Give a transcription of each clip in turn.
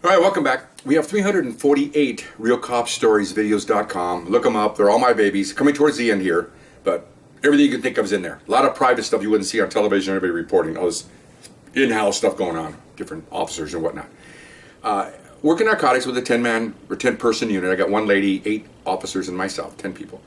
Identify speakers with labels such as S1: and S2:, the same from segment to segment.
S1: All right, welcome back. We have 348 RealCopStoriesVideos.com. Look them up. They're all my babies. Coming towards the end here, but everything you can think of is in there. A lot of private stuff you wouldn't see on television, everybody reporting. All this in-house stuff going on, different officers and whatnot. Working narcotics with a 10-man or 10-person unit. I got one lady, 8 officers, and myself, 10 people.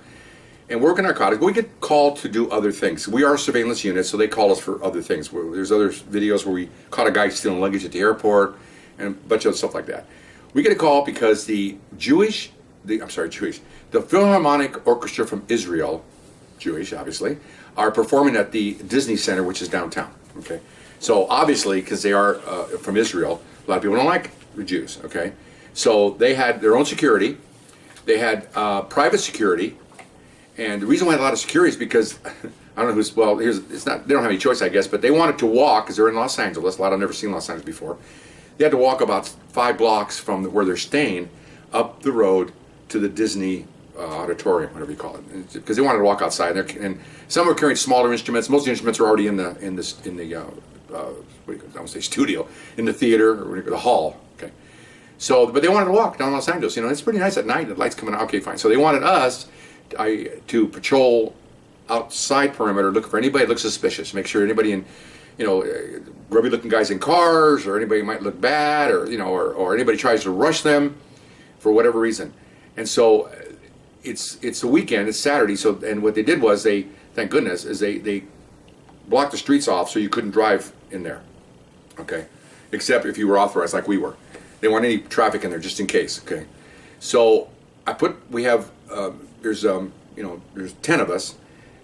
S1: And working narcotics, we get called to do other things. We are a surveillance unit, so they call us for other things. There's other videos where we caught a guy stealing luggage at the airport and a bunch of other stuff like that. We get a call because the Philharmonic Orchestra from Israel, Jewish obviously, are performing at the Disney Center, which is downtown. Okay, so obviously because they are from Israel, a lot of people don't like the Jews. Okay, so they had their own security, they had private security, and the reason why I had a lot of security is because I don't know who's it's not, they don't have any choice, I guess, but they wanted to walk because they're in Los Angeles. A lot I've never seen Los Angeles before. They had to walk about 5 blocks from where they're staying up the road to the Disney auditorium, whatever you call it, because they wanted to walk outside. And some were carrying smaller instruments. Most of the instruments are already in the studio, in the theater or the hall. Okay, so but they wanted to walk down Los Angeles. You know, it's pretty nice at night. The lights coming out. Okay, fine. So they wanted us to patrol outside perimeter, looking for anybody that looks suspicious, make sure anybody in, grubby looking guys in cars, or anybody might look bad, or or anybody tries to rush them for whatever reason. And so it's a weekend, it's Saturday. So, and what they did was thank goodness, is they blocked the streets off so you couldn't drive in there. Okay, except if you were authorized, like we were. They didn't want any traffic in there just in case. Okay, so there's 10 of us.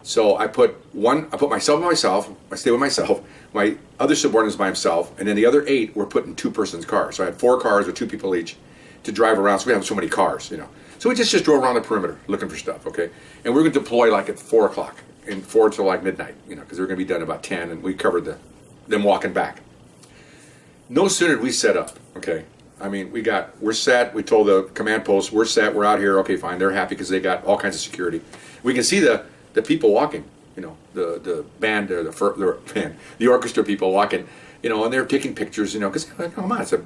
S1: So I put myself, I stay with myself, my other subordinates by himself, and then the other 8 were put in 2-person's cars. So I had 4 cars with 2 people each to drive around. So we have so many cars, So we just drove around the perimeter looking for stuff, okay? And we're going to deploy like at 4 o'clock and 4 till like midnight, because they're going to be done about 10, and we covered them walking back. No sooner did we set up, okay? I mean, we're set. We told the command post, we're set, we're out here. Okay, fine. They're happy because they got all kinds of security. We can see the people walking, the band or the orchestra people walking, and they're taking pictures, because come on, it's a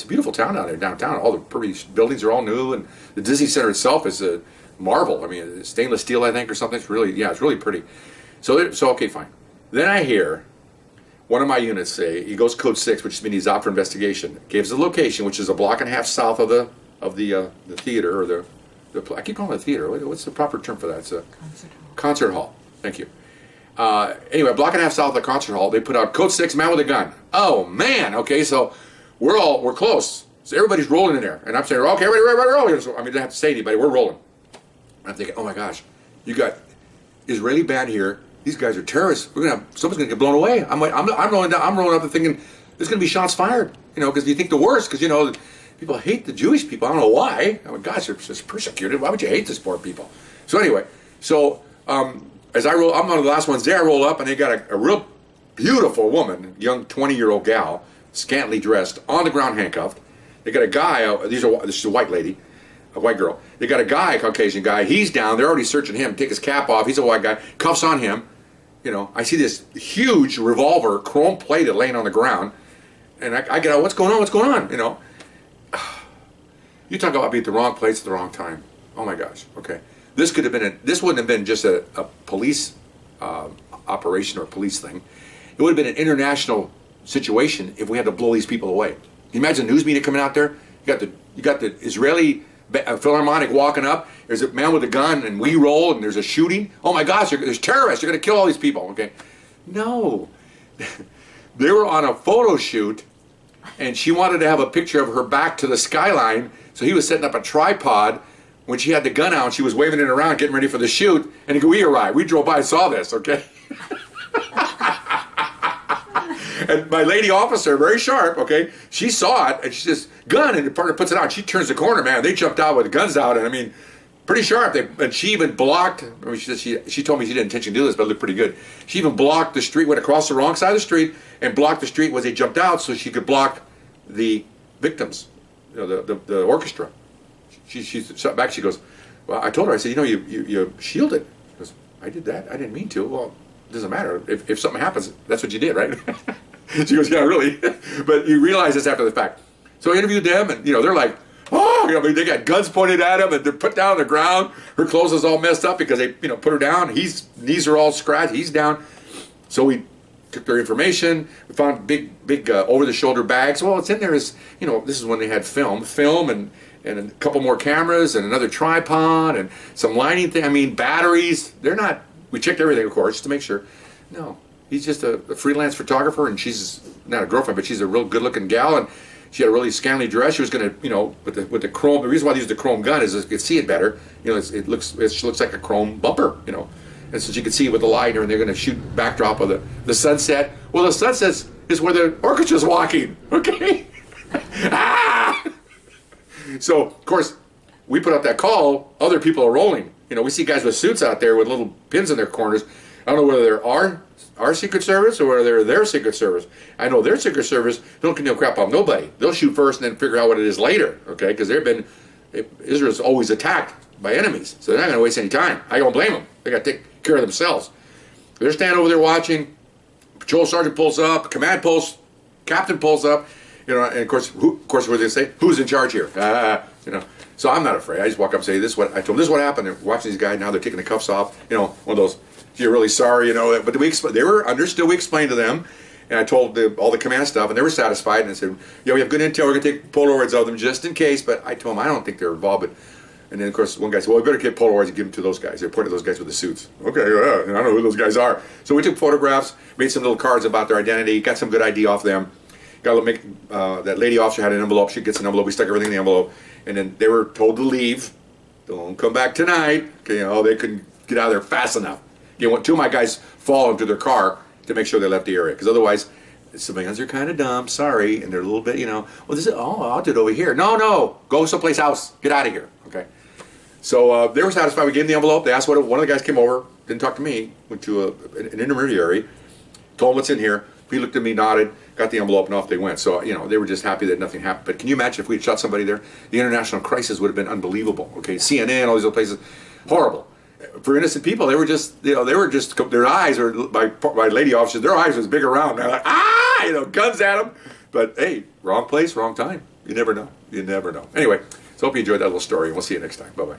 S1: beautiful town out there downtown. All the pretty buildings are all new, and the Disney Center itself is a marvel. I mean, it's stainless steel, I think, or something. It's really pretty. So okay, fine. Then I hear one of my units say, he goes code 6, which means he's out for investigation. Gives the location, which is a block and a half south of the theater, or I keep calling it a theater. What's the proper term for that? It's a concert hall. Thank you. Anyway, a block and a half south of the concert hall, they put out code 6, man with a gun. Oh man. Okay, so we're close. So everybody's rolling in there, and I'm saying, okay, ready, roll. So, I mean, I don't have to say anybody. We're rolling. And I'm thinking, oh my gosh, you got Israeli band here. These guys are terrorists. Someone's gonna get blown away. I'm rolling down. I'm rolling up and thinking there's gonna be shots fired. Because you think the worst, because people hate the Jewish people. I don't know why. I mean, gosh, they're just persecuted. Why would you hate these poor people? So anyway, as I roll, I'm one of the last ones there. I roll up, and they got a real beautiful woman, young 20-year-old gal, scantily dressed, on the ground, handcuffed. They got a guy. This is a white lady, a white girl. They got a guy, a Caucasian guy. He's down. They're already searching him. Take his cap off. He's a white guy. Cuffs on him. I see this huge revolver, chrome-plated, laying on the ground, and I get out. What's going on? What's going on? You talk about being at the wrong place at the wrong time. Oh my gosh. Okay. This wouldn't have been just a police operation or police thing. It would have been an international situation if we had to blow these people away. Can you imagine the news media coming out there? You got the Israeli Philharmonic walking up. There's a man with a gun, and we roll, and there's a shooting. Oh my gosh, there's terrorists. They're going to kill all these people. Okay. No. They were on a photo shoot, and she wanted to have a picture of her back to the skyline, so he was setting up a tripod. When she had the gun out, she was waving it around, getting ready for the shoot, and we arrived. We drove by and saw this, okay? And my lady officer, very sharp, okay, she saw it, and she just, gun, and the partner puts it out. She turns the corner, man. They jumped out with the guns out, and I mean, pretty sharp. And she even blocked, I mean, she told me she didn't intentionally do this, but it looked pretty good. She even blocked the street, went across the wrong side of the street, and blocked the street as they jumped out so she could block the victims, the orchestra. She sat back, she goes, well, I told her, I said, you shielded. She goes, I did that? I didn't mean to. Well, it doesn't matter. If something happens, that's what you did, right? She goes, yeah, really? But you realize this after the fact. So I interviewed them, and they're like, oh, I mean, they got guns pointed at him, and they're put down on the ground. Her clothes is all messed up because they put her down. His knees are all scratched. He's down. So we took their information. We found big over-the-shoulder bags. Well, it's in there is this is when they had film, and a couple more cameras and another tripod and some lighting thing. I mean, batteries. They're not. We checked everything, of course, to make sure. No, he's just a freelance photographer, and she's not a girlfriend, but she's a real good-looking gal, and she had a really scantily dress. She was going to, with the chrome. The reason why they used the chrome gun is you could see it better. It looks like a chrome bumper. And so you could see it with the light, and they're going to shoot backdrop of the sunset. Well, the sunset is where the orchestra's walking. Okay. Ah! So of course, we put out that call. Other people are rolling. We see guys with suits out there with little pins in their corners. I don't know whether they're our Secret Service or whether they're their Secret Service. I know their Secret Service don't give no crap on nobody. They'll shoot first and then figure out what it is later, okay? Because Israel's always attacked by enemies, so they're not going to waste any time. I don't blame them. They got to take care of themselves. They're standing over there watching. Patrol sergeant pulls up. Command post captain pulls up. And of course, what do they say? Who's in charge here? So I'm not afraid. I just walk up and say, I told them this is what happened. They're watching these guys now. They're taking the cuffs off. One of those. You're really sorry, But they were understood. We explained to them, and I told all the command stuff, and they were satisfied. And I said, we have good intel. We're going to take Polaroids of them just in case. But I told them I don't think they're involved. And then of course one guy said, well, we better get Polaroids and give them to those guys. They pointed to those guys with the suits. Okay, I don't know who those guys are. So we took photographs, made some little cards about their identity, got some good ID off them. That lady officer had an envelope. She gets an envelope. We stuck everything in the envelope, and then they were told to leave. Don't come back tonight. Okay, they couldn't get out of there fast enough. Two of my guys fall into their car to make sure they left the area, because otherwise, the civilians are kind of dumb. Sorry, and they're a little bit, well, I'll do it over here. No, go someplace else. Get out of here. Okay. So they were satisfied. We gave them the envelope. They asked one of the guys came over, didn't talk to me, went to an intermediary, told him what's in here. He looked at me, nodded, got the envelope, and off they went. So, they were just happy that nothing happened. But can you imagine if we had shot somebody there? The international crisis would have been unbelievable. Okay, CNN, all these other places, horrible. For innocent people, they were just, their eyes were, my lady officers, their eyes was big around. They're like, guns at them. But hey, wrong place, wrong time. You never know. Anyway, so hope you enjoyed that little story, and we'll see you next time. Bye-bye.